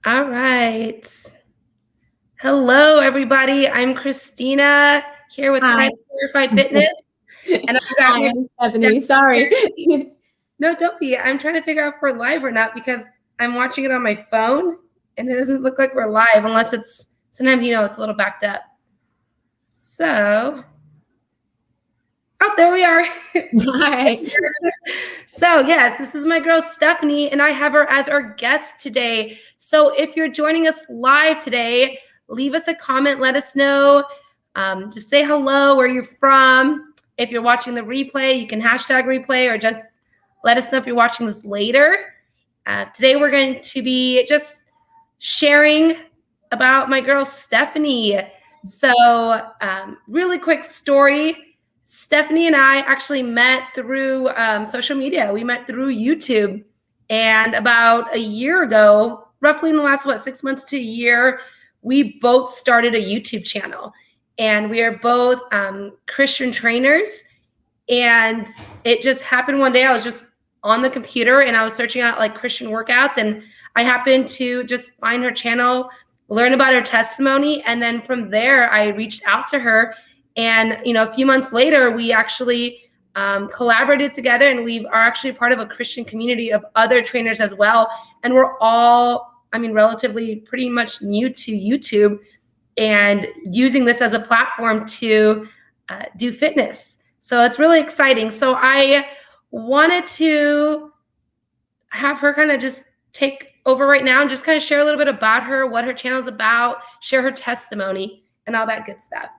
All right. Hello, everybody. I'm Christina here with Hi. Christ Verified I'm Fitness, and I've got Hi, my I'm Stephanie. Sorry. no, don't be. I'm trying to figure out if we're live or not because I'm watching it on my phone, and it doesn't look like we're live unless it's sometimes it's a little backed up. So, oh, there we are. Hi. So, yes, this is my girl Stephanie, and I have her as our guest today. So, if you're joining us live today, leave us a comment, let us know. Just say hello, where you're from. If you're watching the replay, you can hashtag replay or just let us know if you're watching this later. Today, we're going to be just sharing about my girl Stephanie. So, really quick story. Stephanie and I actually met through social media. We met through YouTube. And about a year ago, roughly in the last, 6 months to a year, we both started a YouTube channel. And we are both Christian trainers. And it just happened one day. I was just on the computer and I was searching out like Christian workouts. And I happened to just find her channel, learn about her testimony. And then from there, I reached out to her. And, a few months later, we actually collaborated together, and we are actually part of a Christian community of other trainers as well. And we're all, relatively pretty much new to YouTube and using this as a platform to do fitness. So it's really exciting. So I wanted to have her kind of just take over right now and just kind of share a little bit about her, what her channel is about, share her testimony, and all that good stuff.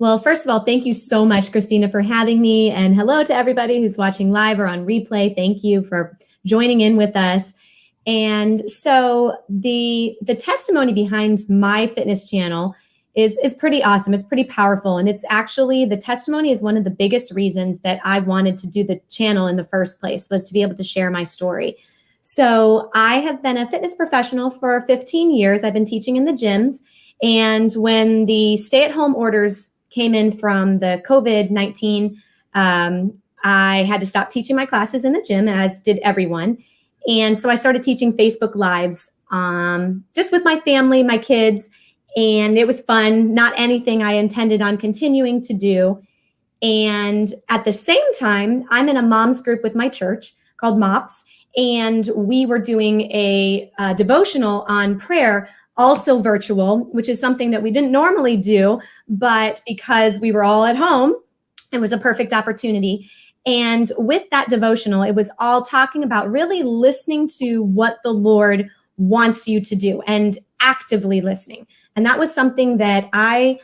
Well, first of all, thank you so much, Christina, for having me. And hello to everybody who's watching live or on replay. Thank you for joining in with us. And so the testimony behind my fitness channel is pretty awesome. It's pretty powerful. And it's actually, the testimony is one of the biggest reasons that I wanted to do the channel in the first place, was to be able to share my story. So I have been a fitness professional for 15 years. I've been teaching in the gyms. And when the stay-at-home orders came in from the COVID-19, I had to stop teaching my classes in the gym, as did everyone. And so I started teaching Facebook Lives just with my family, my kids, and it was fun, not anything I intended on continuing to do. And at the same time, I'm in a mom's group with my church called MOPS, and we were doing a devotional on prayer, also virtual, which is something that we didn't normally do, but because we were all at home, it was a perfect opportunity. And with that devotional, it was all talking about really listening to what the Lord wants you to do and actively listening. And that was something that I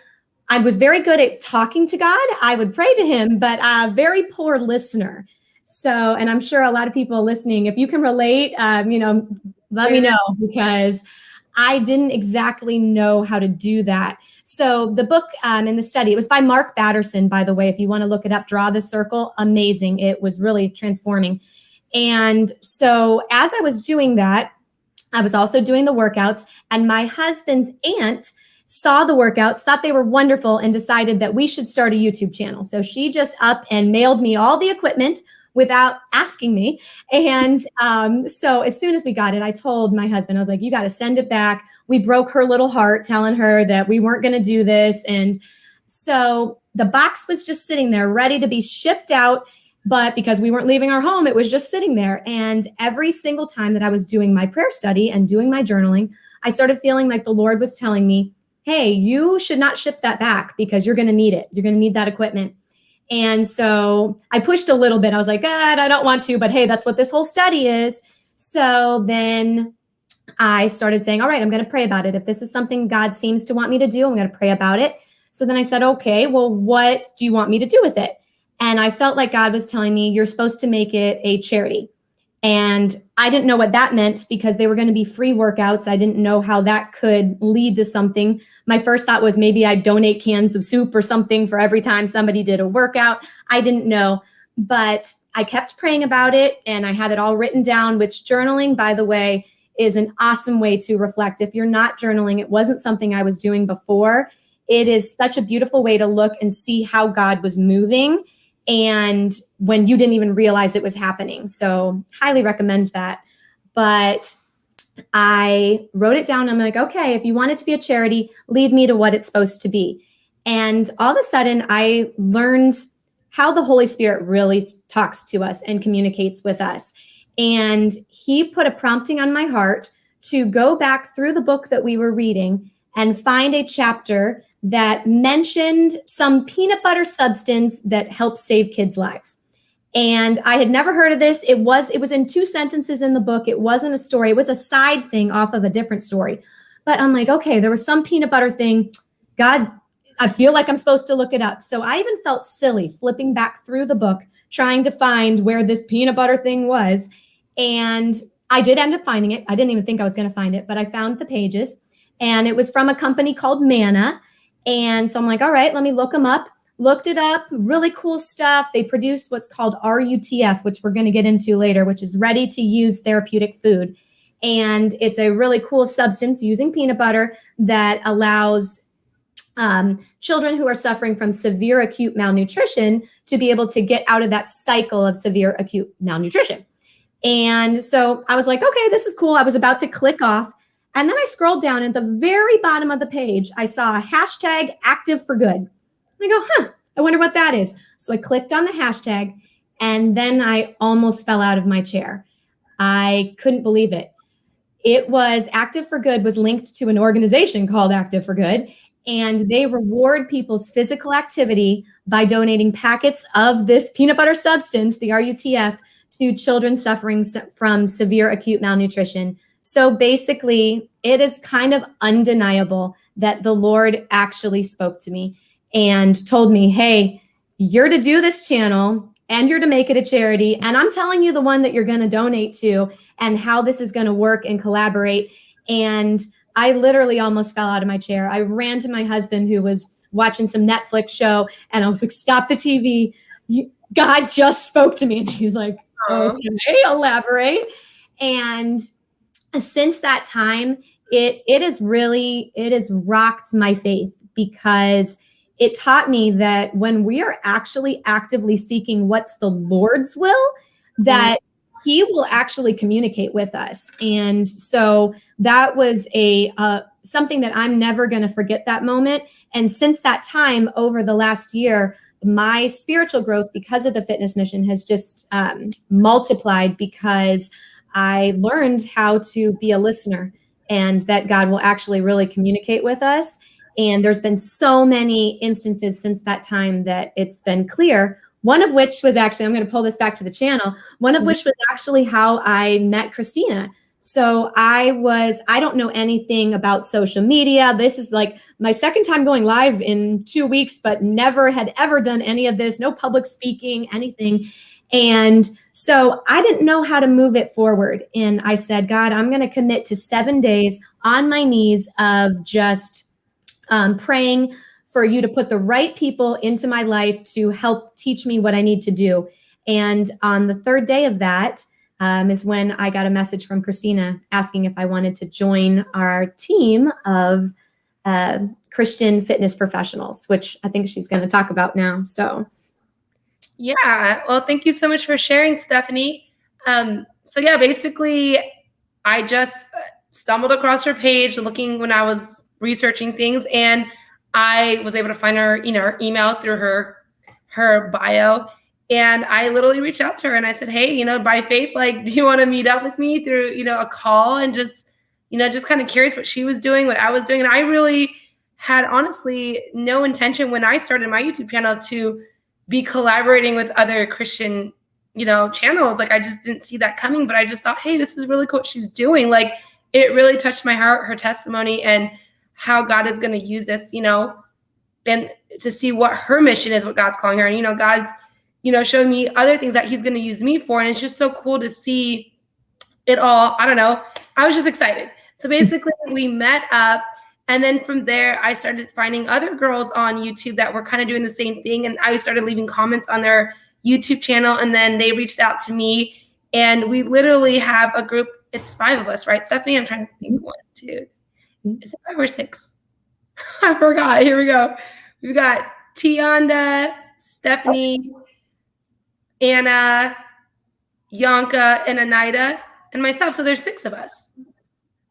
was very good at talking to God. I would pray to him, but a very poor listener. So, and I'm sure a lot of people listening, if you can relate, let me know, because I didn't exactly know how to do that. So the book and the study, it was by Mark Batterson, by the way, if you want to look it up, Draw the Circle, amazing. It was really transforming. And so as I was doing that, I was also doing the workouts, and my husband's aunt saw the workouts, thought they were wonderful, and decided that we should start a YouTube channel. So she just up and mailed me all the equipment without asking me. And so as soon as we got it, I told my husband, I was like, you got to send it back. We broke her little heart telling her that we weren't going to do this. And so the box was just sitting there ready to be shipped out. But because we weren't leaving our home, it was just sitting there. And every single time that I was doing my prayer study and doing my journaling, I started feeling like the Lord was telling me, hey, you should not ship that back because you're going to need it. You're going to need that equipment. And so I pushed a little bit. I was like, God, I don't want to, but hey, that's what this whole study is. So then I started saying, all right, I'm going to pray about it. If this is something God seems to want me to do, I'm going to pray about it. So then I said, okay, well, what do you want me to do with it? And I felt like God was telling me, you're supposed to make it a charity. And I didn't know what that meant because they were going to be free workouts. I didn't know how that could lead to something. My first thought was maybe I'd donate cans of soup or something for every time somebody did a workout. I didn't know, but I kept praying about it and I had it all written down, which journaling, by the way, is an awesome way to reflect. If you're not journaling, it wasn't something I was doing before. It is such a beautiful way to look and see how God was moving, and when you didn't even realize it was happening. So highly recommend that. But I wrote it down. I'm like, okay, if you want it to be a charity, lead me to what it's supposed to be. And all of a sudden, I learned how the Holy Spirit really talks to us and communicates with us. And he put a prompting on my heart to go back through the book that we were reading and find a chapter that mentioned some peanut butter substance that helps save kids' lives. And I had never heard of this. It was in 2 sentences in the book. It wasn't a story. It was a side thing off of a different story. But I'm like, okay, there was some peanut butter thing. God, I feel like I'm supposed to look it up. So I even felt silly flipping back through the book, trying to find where this peanut butter thing was. And I did end up finding it. I didn't even think I was going to find it, but I found the pages. And it was from a company called Manna. And so I'm like, all right, let me look them up. Looked it up, really cool stuff. They produce what's called RUTF, which we're going to get into later, which is ready to use therapeutic food. And it's a really cool substance using peanut butter that allows children who are suffering from severe acute malnutrition to be able to get out of that cycle of severe acute malnutrition. And so I was like, okay, this is cool. I was about to click off. And then I scrolled down at the very bottom of the page. I saw a hashtag active for good. I go, I wonder what that is. So I clicked on the hashtag, and then I almost fell out of my chair. I couldn't believe it. It was Active for Good was linked to an organization called Active for Good, and they reward people's physical activity by donating packets of this peanut butter substance, the RUTF, to children suffering from severe acute malnutrition. So basically, it is kind of undeniable that the Lord actually spoke to me and told me, hey, you're to do this channel and you're to make it a charity. And I'm telling you the one that you're going to donate to and how this is going to work and collaborate. And I literally almost fell out of my chair. I ran to my husband who was watching some Netflix show, and I was like, stop the TV. God just spoke to me. And he's like, okay, elaborate. And since that time, it has rocked my faith, because it taught me that when we are actually actively seeking what's the Lord's will, that he will actually communicate with us. And so that was something that I'm never going to forget, that moment. And since that time, over the last year, my spiritual growth because of the fitness mission has just multiplied, because I learned how to be a listener, and that God will actually really communicate with us. And there's been so many instances since that time that it's been clear. One of which was actually, I'm going to pull this back to the channel. One of which was actually how I met Christina. So I don't know anything about social media. This is like my second time going live in 2 weeks, but never had ever done any of this, no public speaking, anything. And so I didn't know how to move it forward. And I said, God, I'm going to commit to 7 days on my knees of just praying for you to put the right people into my life to help teach me what I need to do. And on the 3rd day of that is when I got a message from Christina asking if I wanted to join our team of Christian fitness professionals, which I think she's going to talk about now. So, yeah. Well, thank you so much for sharing, Stephanie. So yeah, basically, I just stumbled across her page looking when I was researching things, and I was able to find her, her email through her bio. And I literally reached out to her and I said, hey, by faith, like, do you want to meet up with me through, a call, and just kind of curious what she was doing, what I was doing. And I really had honestly no intention when I started my YouTube channel to be collaborating with other Christian, channels. Like, I just didn't see that coming, but I just thought, hey, this is really cool what she's doing. Like, it really touched my heart, her testimony, and how God is going to use this, and to see what her mission is, what God's calling her. And, God's, showing me other things that he's going to use me for. And it's just so cool to see it all. I don't know. I was just excited. So basically we met up, and then from there, I started finding other girls on YouTube that were kind of doing the same thing. And I started leaving comments on their YouTube channel, and then they reached out to me, and we literally have a group. It's 5 of us, right, Stephanie? I'm trying to think. 1, 2, is it 5 or 6? I forgot. Here we go. We've got Tianda, Stephanie, Anna, Yanka, and Anida, and myself. So there's 6 of us.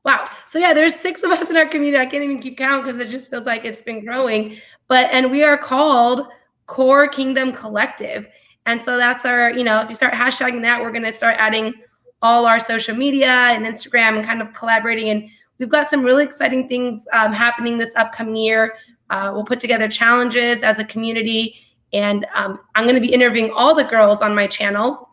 Wow. So yeah, there's 6 of us in our community. I can't even keep count because it just feels like it's been growing. And we are called Core Kingdom Collective. And so that's our, if you start hashtagging that, we're going to start adding all our social media and Instagram and kind of collaborating. And we've got some really exciting things happening this upcoming year. We'll put together challenges as a community. And I'm going to be interviewing all the girls on my channel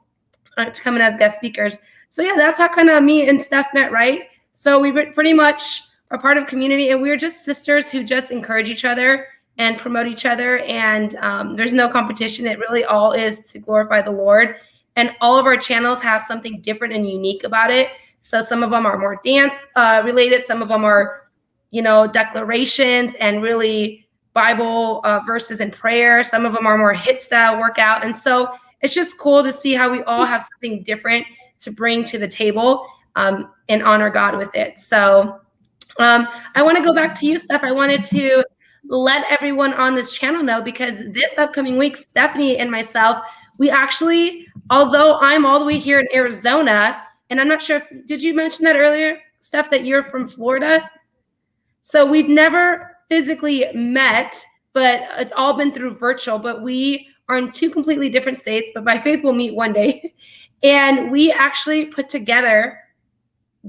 to come in as guest speakers. So yeah, that's how kind of me and Steph met, right? So we pretty much are part of community, and we're just sisters who just encourage each other and promote each other. And there's no competition. It really all is to glorify the Lord. And all of our channels have something different and unique about it. So some of them are more dance related. Some of them are, declarations and really Bible verses and prayer. Some of them are more hit style workout. And so it's just cool to see how we all have something different to bring to the table and honor God with it. So I want to go back to you, Steph. I wanted to let everyone on this channel know, because this upcoming week, Stephanie and myself, we actually, although I'm all the way here in Arizona, and I'm not sure did you mention that earlier, Steph, that you're from Florida? So we've never physically met, but it's all been through virtual. But we are in 2 completely different states, but by faith we'll meet one day. And we actually put together,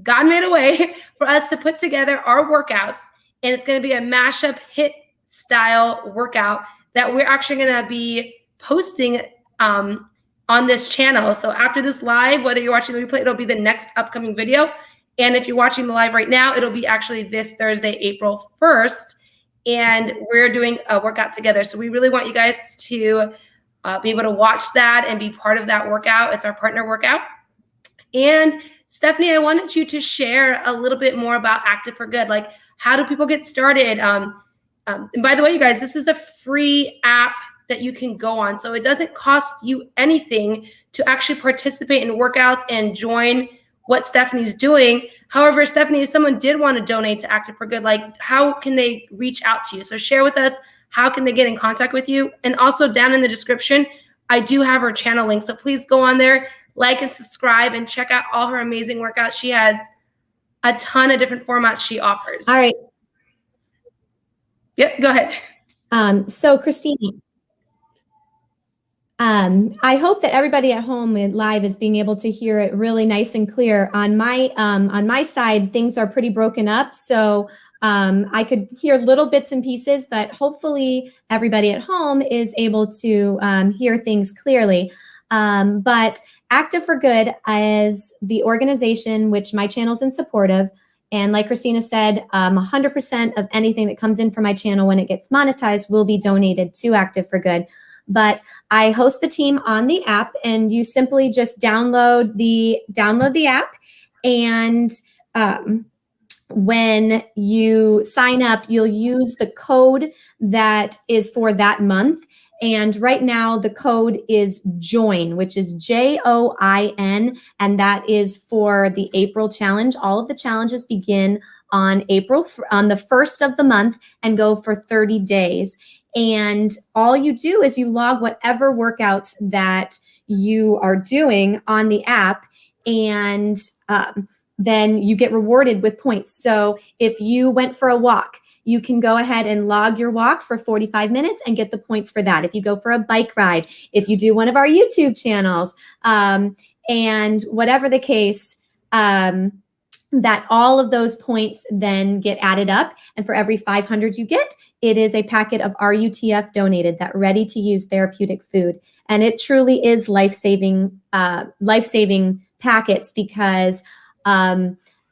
God made a way for us to put together our workouts, and it's going to be a mashup hit style workout that we're actually going to be posting on this channel. So after this live, whether you're watching the replay, it'll be the next upcoming video. And if you're watching the live right now, it'll be actually this Thursday, April 1st. And we're doing a workout together. So we really want you guys to be able to watch that and be part of that workout. It's our partner workout. And Stephanie, I wanted you to share a little bit more about Active for Good. Like, how do people get started? And by the way, you guys, this is a free app that you can go on. So it doesn't cost you anything to actually participate in workouts and join what Stephanie's doing. However, Stephanie, if someone did want to donate to Active for Good, like, how can they reach out to you? So share with us, how can they get in contact with you? And also down in the description, I do have her channel link. So please go on there, like and subscribe, and check out all her amazing workouts. She has a ton of different formats she offers. All right. Yep, go ahead. So Christina, I hope that everybody at home live is being able to hear it really nice and clear. On my side, things are pretty broken up, so I could hear little bits and pieces, but hopefully everybody at home is able to hear things clearly. But Active for Good is the organization which my channel's in support of. And like Christina said, 100% of anything that comes in from my channel when it gets monetized will be donated to Active for Good. But I host the team on the app, and you simply just download the app. And when you sign up, you'll use the code that is for that month. And right now the code is JOIN, which is JOIN, and that is for the April challenge. All of the challenges begin on the 1st of the month and go for 30 days. And all you do is you log whatever workouts that you are doing on the app, and then you get rewarded with points. So if you went for a walk, you can go ahead and log your walk for 45 minutes and get the points for that. If you go for a bike ride, if you do one of our YouTube channels, and whatever the case, that all of those points then get added up. And for every 500 you get, it is a packet of RUTF donated, that ready to use therapeutic food. And it truly is life-saving packets, because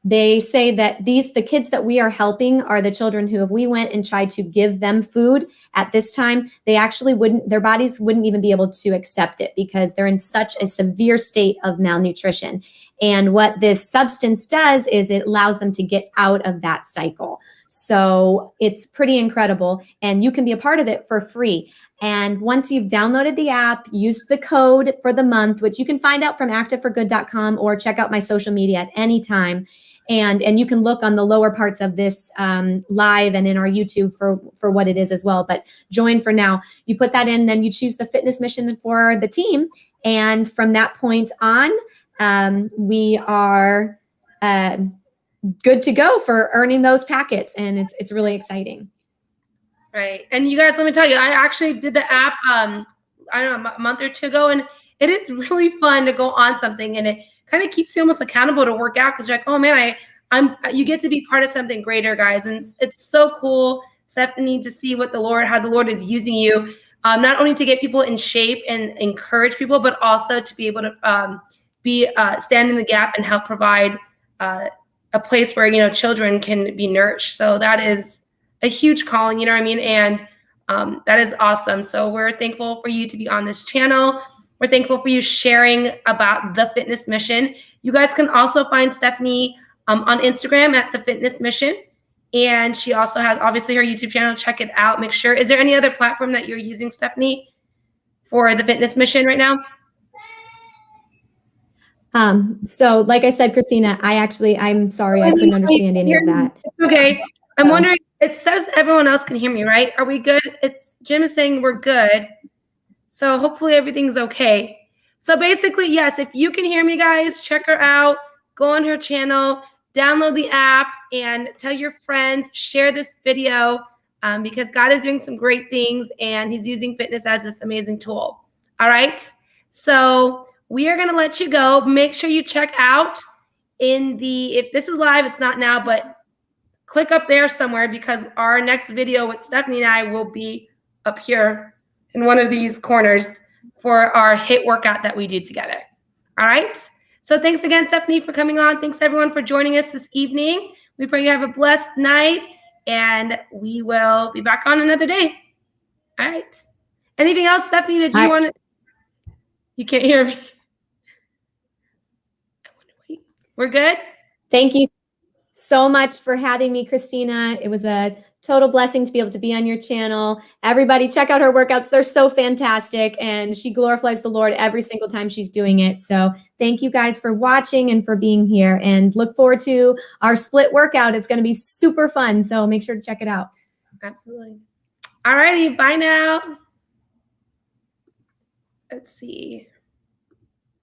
they say that the kids that we are helping are the children who, if we went and tried to give them food at this time, their bodies wouldn't even be able to accept it, because they're in such a severe state of malnutrition. And what this substance does is it allows them to get out of that cycle. So it's pretty incredible, and you can be a part of it for free. And once you've downloaded the app, use the code for the month, which you can find out from activeforgood.com, or check out my social media at any time. And you can look on the lower parts of this live and in our YouTube for what it is as well. But JOIN for now. You put that in, then you choose the fitness mission for the team. And from that point on, we are good to go for earning those packets. And it's really exciting. Right. And you guys, let me tell you, I actually did the app, I don't know, a month or two ago, and it is really fun to go on something, and it kind of keeps you almost accountable to work out, because you're like, oh man, you get to be part of something greater, guys. And it's so cool, Stephanie, to see how the Lord is using you, not only to get people in shape and encourage people, but also to be able to stand in the gap and help provide a place where, children can be nourished. So that is a huge calling, you know what I mean? And that is awesome. So we're thankful for you to be on this channel. We're thankful for you sharing about the Fitness Mission. You guys can also find Stephanie on Instagram at The Fitness Mission. And she also has, obviously, her YouTube channel. Check it out. Make sure. Is there any other platform that you're using, Stephanie, for the Fitness Mission right now? So like I said, Christina, I'm sorry, I couldn't understand any of that. It's okay. I'm wondering, it says everyone else can hear me, right? Are we good? Jim is saying we're good. So hopefully everything's okay. So basically, yes, if you can hear me, guys, check her out. Go on her channel, download the app, and tell your friends, share this video, because God is doing some great things, and he's using fitness as this amazing tool. All right? So we are going to let you go. Make sure you check out if this is live, it's not now, but click up there somewhere, because our next video with Stephanie and I will be up here in one of these corners for our HIIT workout that we do together. All right? So thanks again, Stephanie, for coming on. Thanks, everyone, for joining us this evening. We pray you have a blessed night, and we will be back on another day. All right. Anything else, Stephanie, that you want to? You can't hear me. We're good? Thank you so much for having me, Christina. It was a total blessing to be able to be on your channel. Everybody check out her workouts. They're so fantastic, and she glorifies the Lord every single time she's doing it. So thank you guys for watching and for being here, and look forward to our split workout. It's going to be super fun. So make sure to check it out. Absolutely. All righty. Bye now. Let's see.